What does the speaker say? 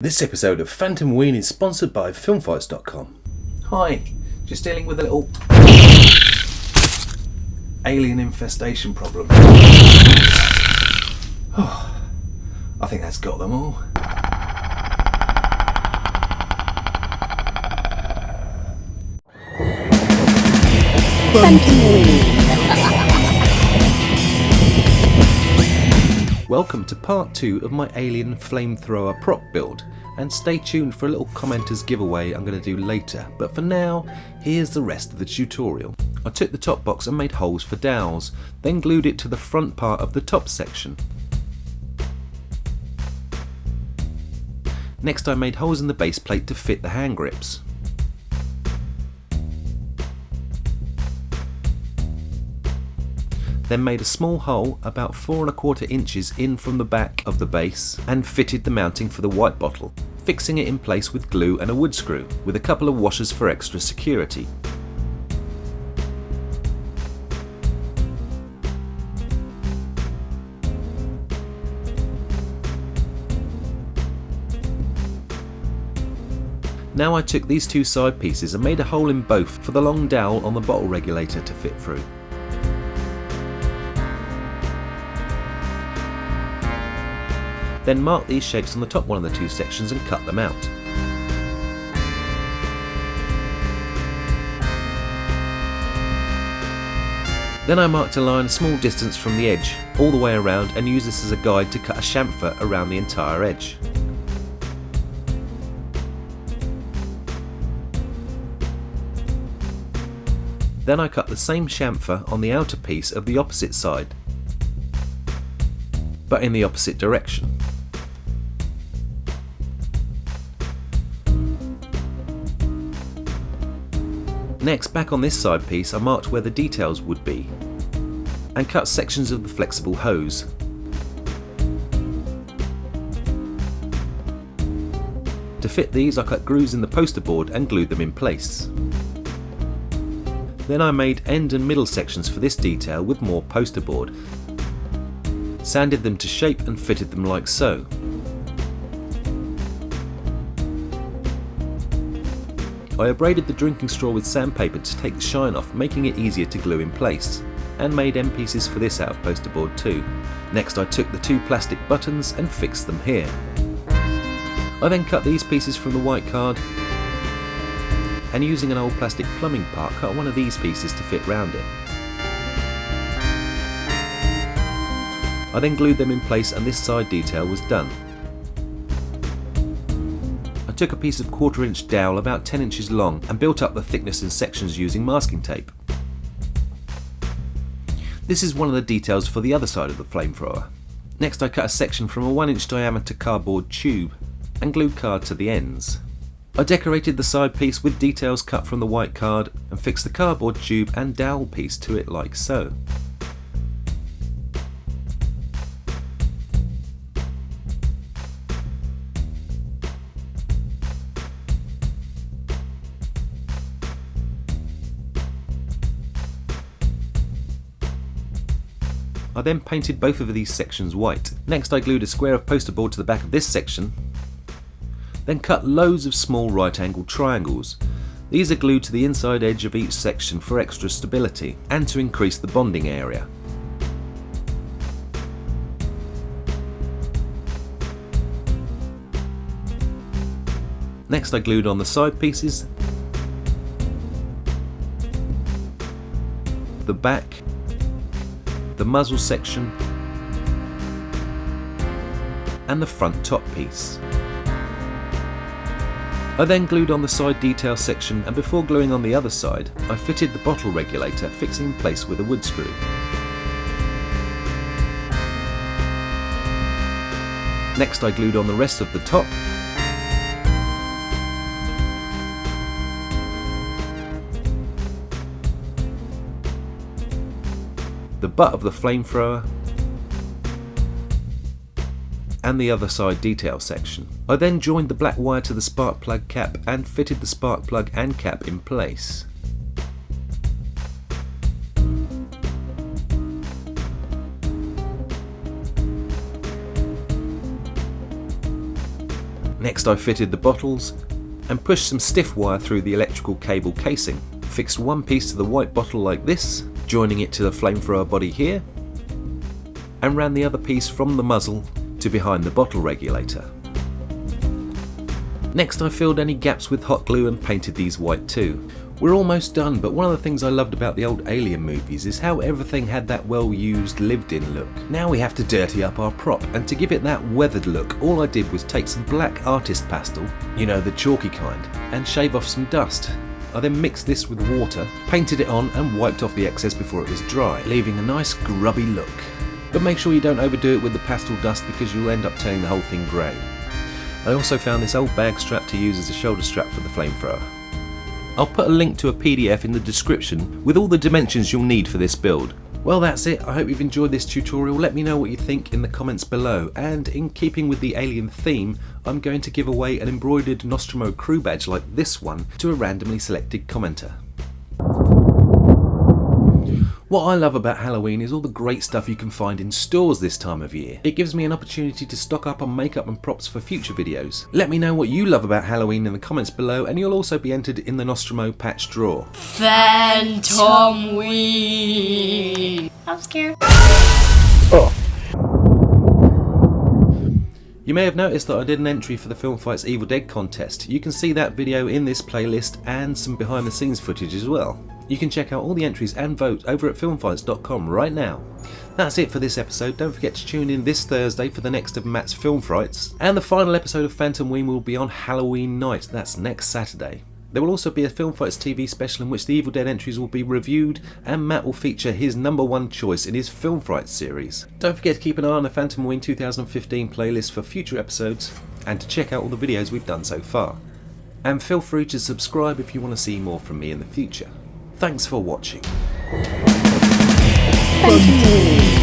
This episode of Phantomween is sponsored by filmfights.com. Hi, just dealing with a little alien infestation problem. Oh, I think that's got them all. Phantomween. Welcome to part 2 of my alien flamethrower prop build, and stay tuned for a little commenters giveaway I'm going to do later, but for now, here's the rest of the tutorial. I took the top box and made holes for dowels, then glued it to the front part of the top section. Next I made holes in the base plate to fit the hand grips. Then made a small hole about 4 1/4 inches in from the back of the base and fitted the mounting for the white bottle, fixing it in place with glue and a wood screw, with a couple of washers for extra security. Now I took these two side pieces and made a hole in both for the long dowel on the bottle regulator to fit through. Then mark these shapes on the top one of the two sections and cut them out. Then I marked a line a small distance from the edge, all the way around, and used this as a guide to cut a chamfer around the entire edge. Then I cut the same chamfer on the outer piece of the opposite side, but in the opposite direction. Next, back on this side piece, I marked where the details would be and cut sections of the flexible hose. To fit these, I cut grooves in the poster board and glued them in place. Then I made end and middle sections for this detail with more poster board, sanded them to shape and fitted them like so. I abraded the drinking straw with sandpaper to take the shine off, making it easier to glue in place, and made end pieces for this out of poster board too. Next I took the two plastic buttons and fixed them here. I then cut these pieces from the white card, and using an old plastic plumbing part, cut one of these pieces to fit round it. I then glued them in place and this side detail was done. I took a piece of 1/4 inch dowel about 10 inches long and built up the thickness in sections using masking tape. This is one of the details for the other side of the flamethrower. Next I cut a section from a 1 inch diameter cardboard tube and glued card to the ends. I decorated the side piece with details cut from the white card and fixed the cardboard tube and dowel piece to it like so. I then painted both of these sections white. Next I glued a square of poster board to the back of this section, then cut loads of small right angled triangles. These are glued to the inside edge of each section for extra stability and to increase the bonding area. Next I glued on the side pieces, the back, the muzzle section, and the front top piece. I then glued on the side detail section, and before gluing on the other side, I fitted the bottle regulator, fixing in place with a wood screw. Next I glued on the rest of the top, the butt of the flamethrower, and the other side detail section. I then joined the black wire to the spark plug cap and fitted the spark plug and cap in place. Next I fitted the bottles and pushed some stiff wire through the electrical cable casing. Fixed one piece to the white bottle like this, joining it to the flamethrower body here, and ran the other piece from the muzzle to behind the bottle regulator. Next I filled any gaps with hot glue and painted these white too. We're almost done, but one of the things I loved about the old Alien movies is how everything had that well-used, lived-in look. Now we have to dirty up our prop, and to give it that weathered look, all I did was take some black artist pastel, you know, the chalky kind, and shave off some dust. I then mixed this with water, painted it on and wiped off the excess before it was dry, leaving a nice grubby look. But make sure you don't overdo it with the pastel dust because you'll end up turning the whole thing grey. I also found this old bag strap to use as a shoulder strap for the flamethrower. I'll put a link to a PDF in the description with all the dimensions you'll need for this build. Well, that's it. I hope you've enjoyed this tutorial. Let me know what you think in the comments below, and in keeping with the Alien theme, I'm going to give away an embroidered Nostromo crew badge like this one to a randomly selected commenter. What I love about Halloween is all the great stuff you can find in stores this time of year. It gives me an opportunity to stock up on makeup and props for future videos. Let me know what you love about Halloween in the comments below, and you'll also be entered in the Nostromo patch draw. Phantomween! I'm scared. Oh. You may have noticed that I did an entry for the Film Fights Evil Dead contest. You can see that video in this playlist and some behind the scenes footage as well. You can check out all the entries and vote over at filmfights.com right now. That's it for this episode. Don't forget to tune in this Thursday for the next of Matt's Film Frights. And the final episode of Phantomween will be on Halloween night. That's next Saturday. There will also be a Film Fights TV special in which the Evil Dead entries will be reviewed, and Matt will feature his #1 choice in his Film Frights series. Don't forget to keep an eye on the Phantomween 2015 playlist for future episodes, and to check out all the videos we've done so far. And feel free to subscribe if you want to see more from me in the future. Thanks for watching. Phantomween.